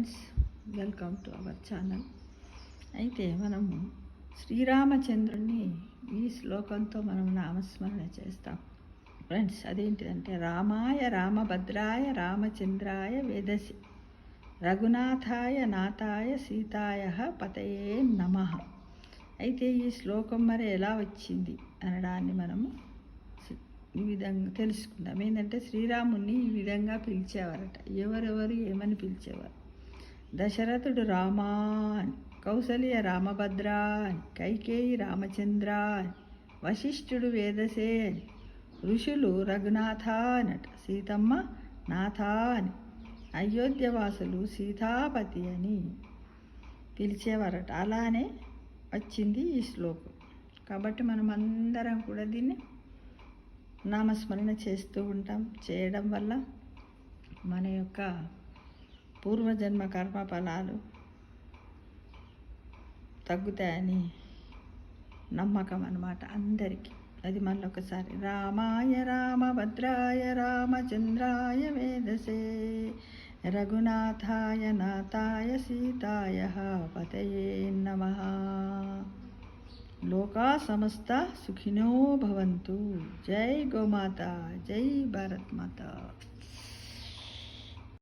Welcome to our channel. అయితే మనము శ్రీరామచంద్రుని ఈ శ్లోకంతో మనం నామస్మరణ చేస్తాం ఫ్రెండ్స్. అదేంటిదంటే రామాయ రామభద్రాయ రామచంద్రాయ వేదసి రఘునాథాయ నాథాయ సీతాయ పతయే నమః. అయితే ఈ శ్లోకం మరి ఎలా వచ్చింది అనడాన్ని మనము ఈ విధంగా తెలుసుకుందాం. ఏంటంటే శ్రీరాముని ఈ విధంగా పిలిచేవారట. ఎవరెవరు ఏమని పిలిచేవారు? దశరథుడు రామా అని, కౌసల్య రామభద్ర అని, కైకేయి రామచంద్ర అని, వశిష్ఠుడు వేదసే అని, ఋషులు రఘునాథ అనట, సీతమ్మ నాథ అని, అయోధ్యవాసులు సీతాపతి అని పిలిచేవారట. అలానే వచ్చింది ఈ శ్లోకం. కాబట్టి మనం అందరం కూడా దీన్ని నామస్మరణ చేస్తూ ఉంటాం. చేయడం వల్ల మన యొక్క పూర్వజన్మ కర్మ ఫలాలు తగ్గుతాయని నమ్మకం అన్నమాట అందరికీ. అది మళ్ళొకసారి రామాయ రామభద్రాయ రామచంద్రాయ వేదసే రఘునాథాయ నాథాయ సీతాయ పతయే నమః. లోకా సమస్త సుఖినో భవంతు. జై గోమాత, జై భారత్ మాత.